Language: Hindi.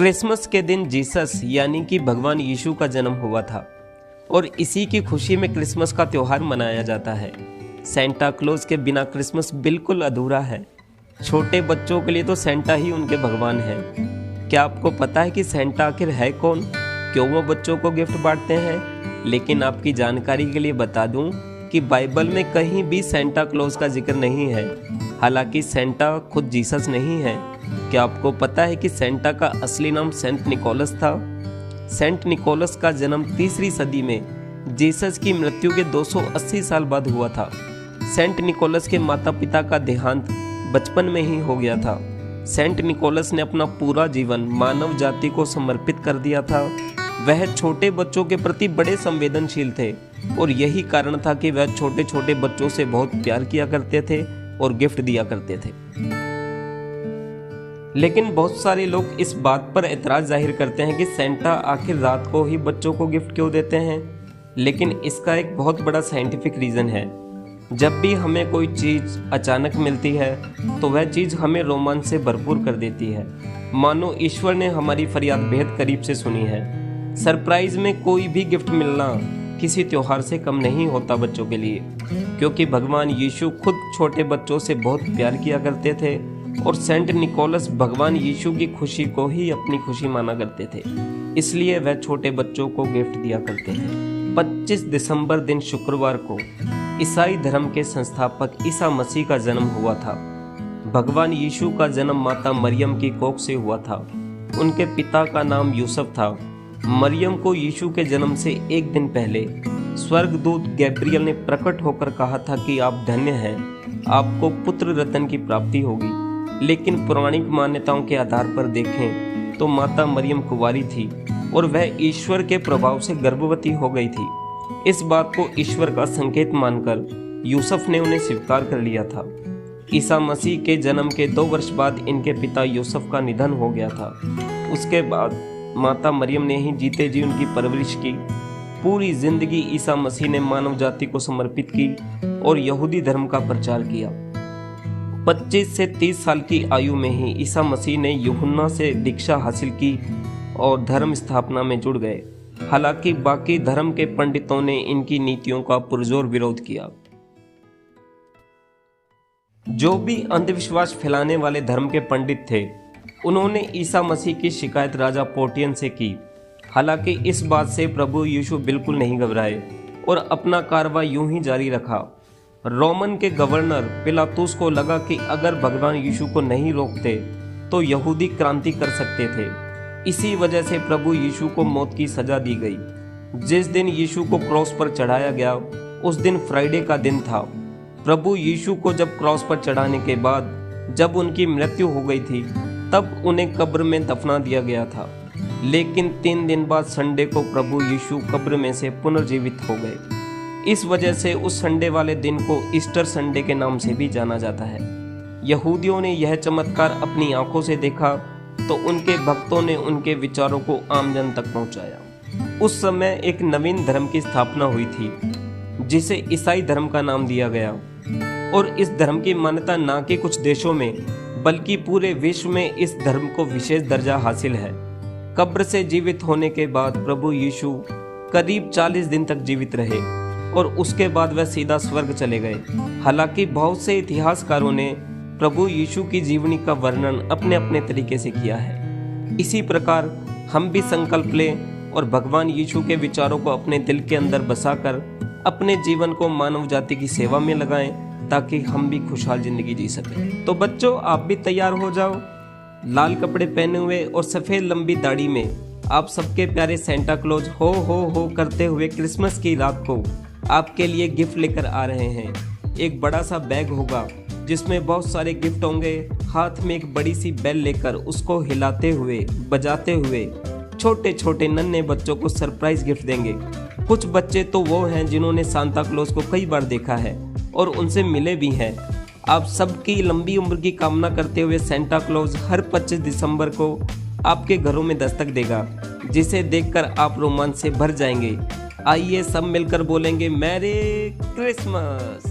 क्रिसमस के दिन जीसस यानी कि भगवान यीशु का जन्म हुआ था और इसी की खुशी में क्रिसमस का त्यौहार मनाया जाता है। सेंटा क्लॉज के बिना क्रिसमस बिल्कुल अधूरा है। छोटे बच्चों के लिए तो सेंटा ही उनके भगवान है। क्या आपको पता है कि सेंटा आखिर है कौन, क्यों वो बच्चों को गिफ्ट बांटते हैं? लेकिन आपकी जानकारी के लिए बता दूं कि बाइबल में कहीं भी सेंटा क्लॉज का जिक्र नहीं है। हालांकि सेंटा खुद जीसस नहीं है। क्या आपको पता है कि सेंटा का असली नाम सेंट निकोलस था? सेंट निकोलस का जन्म 3री सदी में जीसस की मृत्यु के 280 साल बाद हुआ था। सेंट निकोलस के माता पिता का देहांत बचपन में ही हो गया था। सेंट निकोलस ने अपना पूरा जीवन मानव जाति को समर्पित कर दिया था। वह छोटे बच्चों के प्रति बड़े संवेदनशील थे और यही कारण था कि वह छोटे छोटे बच्चों से बहुत प्यार किया करते थे और गिफ्ट दिया करते थे। लेकिन बहुत सारे लोग इस बात पर एतराज जाहिर करते हैं कि सेंटा आखिर रात को ही बच्चों को गिफ्ट क्यों देते हैं। लेकिन इसका एक बहुत बड़ा साइंटिफिक रीज़न है। जब भी हमें कोई चीज़ अचानक मिलती है तो वह चीज़ हमें रोमांच से भरपूर कर देती है, मानो ईश्वर ने हमारी फरियाद बेहद करीब से सुनी है। सरप्राइज में कोई भी गिफ्ट मिलना किसी त्योहार से कम नहीं होता बच्चों के लिए, क्योंकि भगवान यीशु खुद छोटे बच्चों से बहुत प्यार किया करते थे और सेंट निकोलस भगवान यीशु की खुशी को ही अपनी खुशी माना करते थे। इसलिए वह छोटे बच्चों को गिफ्ट दिया करते थे। 25 दिसंबर दिन शुक्रवार को ईसाई धर्म के संस्थापक ईसा मसीह का जन्म हुआ था। भगवान यीशु का जन्म माता मरियम की कोख से हुआ था। उनके पिता का नाम यूसुफ था। मरियम को यीशु के जन्म से एक दिन पहले स्वर्गदूत गैब्रियल ने प्रकट होकर कहा था कि आप धन्य हैं, आपको पुत्र रत्न की प्राप्ति होगी। लेकिन पौराणिक मान्यताओं के आधार पर देखें तो माता मरियम कुंवारी थी और वह ईश्वर के प्रभाव से गर्भवती हो गई थी। इस बात को ईश्वर का संकेत मानकर यूसुफ ने उन्हें स्वीकार कर लिया था। ईसा मसीह के जन्म के 2 वर्ष बाद इनके पिता यूसुफ का निधन हो गया था। उसके बाद माता मरियम ने ही जीते जी उनकी परवरिश की। पूरी जिंदगी ईसा मसीह ने मानव जाति को समर्पित की और यहूदी धर्म का प्रचार किया। 25 से 30 साल की आयु में ही ईसा मसीह ने यूहन्ना से दीक्षा हासिल की और धर्म स्थापना में जुड़ गए। हालांकि बाकी धर्म के पंडितों ने इनकी नीतियों का पुरजोर विरोध किया। जो भी अंधविश्वास फैलाने वाले धर्म के पंडित थे, उन्होंने ईसा मसीह की शिकायत राजा पोर्टियन से की। हालांकि इस बात से प्रभु यीशु बिल्कुल नहीं घबराए और अपना कारवा यूं ही जारी रखा। रोमन के गवर्नर पिलातुस को लगा कि अगर भगवान यीशु को नहीं रोकते तो यहूदी क्रांति कर सकते थे। इसी वजह से प्रभु यीशु को मौत की सजा दी गई। जिस दिन यीशु को क्रॉस पर चढ़ाया गया उस दिन फ्राइडे का दिन था। प्रभु यीशु को जब क्रॉस पर चढ़ाने के बाद जब उनकी मृत्यु हो गई थी तब उन्हें कब्र में दफना दिया गया था। लेकिन 3 दिन बाद संडे को प्रभु यीशु कब्र में से पुनर्जीवित हो गए। इस वजह से उस संडे वाले दिन को ईस्टर संडे के नाम से भी जाना जाता है। यहूदियों ने यह चमत्कार अपनी आंखों से देखा तो उनके भक्तों ने उनके विचारों को आम जन तक पहुंचाया। उस समय एक नवीन धर्म की स्थापना हुई थी जिसे ईसाई धर्म का नाम दिया गया और इस धर्म की मान्यता न कि कुछ देशों में बल्कि पूरे विश्व में इस धर्म को विशेष दर्जा हासिल है। कब्र से जीवित होने के बाद प्रभु यीशु करीब 40 दिन तक जीवित रहे और उसके बाद वह सीधा स्वर्ग चले गए। हालांकि बहुत से इतिहासकारों ने प्रभु यीशु की जीवनी का वर्णन अपने अपने तरीके से किया है। इसी प्रकार हम भी संकल्प लें और भगवान यीशु के विचारों को अपने दिल के अंदर बसाकर अपने जीवन को मानव जाति की सेवा में लगाएं ताकि हम भी खुशहाल जिंदगी जी सकें। तो बच्चों, आप भी तैयार हो जाओ। लाल कपड़े पहने हुए और सफ़ेद लंबी दाढ़ी में आप सबके प्यारे सेंटा क्लॉज हो करते हुए क्रिसमस की रात को आपके लिए गिफ्ट लेकर आ रहे हैं। एक बड़ा सा बैग होगा जिसमें बहुत सारे गिफ्ट होंगे। हाथ में एक बड़ी सी बेल लेकर उसको हिलाते हुए बजाते हुए छोटे छोटे नन्हे बच्चों को सरप्राइज गिफ्ट देंगे। कुछ बच्चे तो वो हैं जिन्होंने सांता क्लॉज को कई बार देखा है और उनसे मिले भी हैं। आप सबकी लंबी उम्र की कामना करते हुए सेंटा क्लॉज हर 25 दिसंबर को आपके घरों में दस्तक देगा, जिसे देखकर आप रोमांच से भर जाएंगे। आइए सब मिलकर बोलेंगे मैरी क्रिसमस।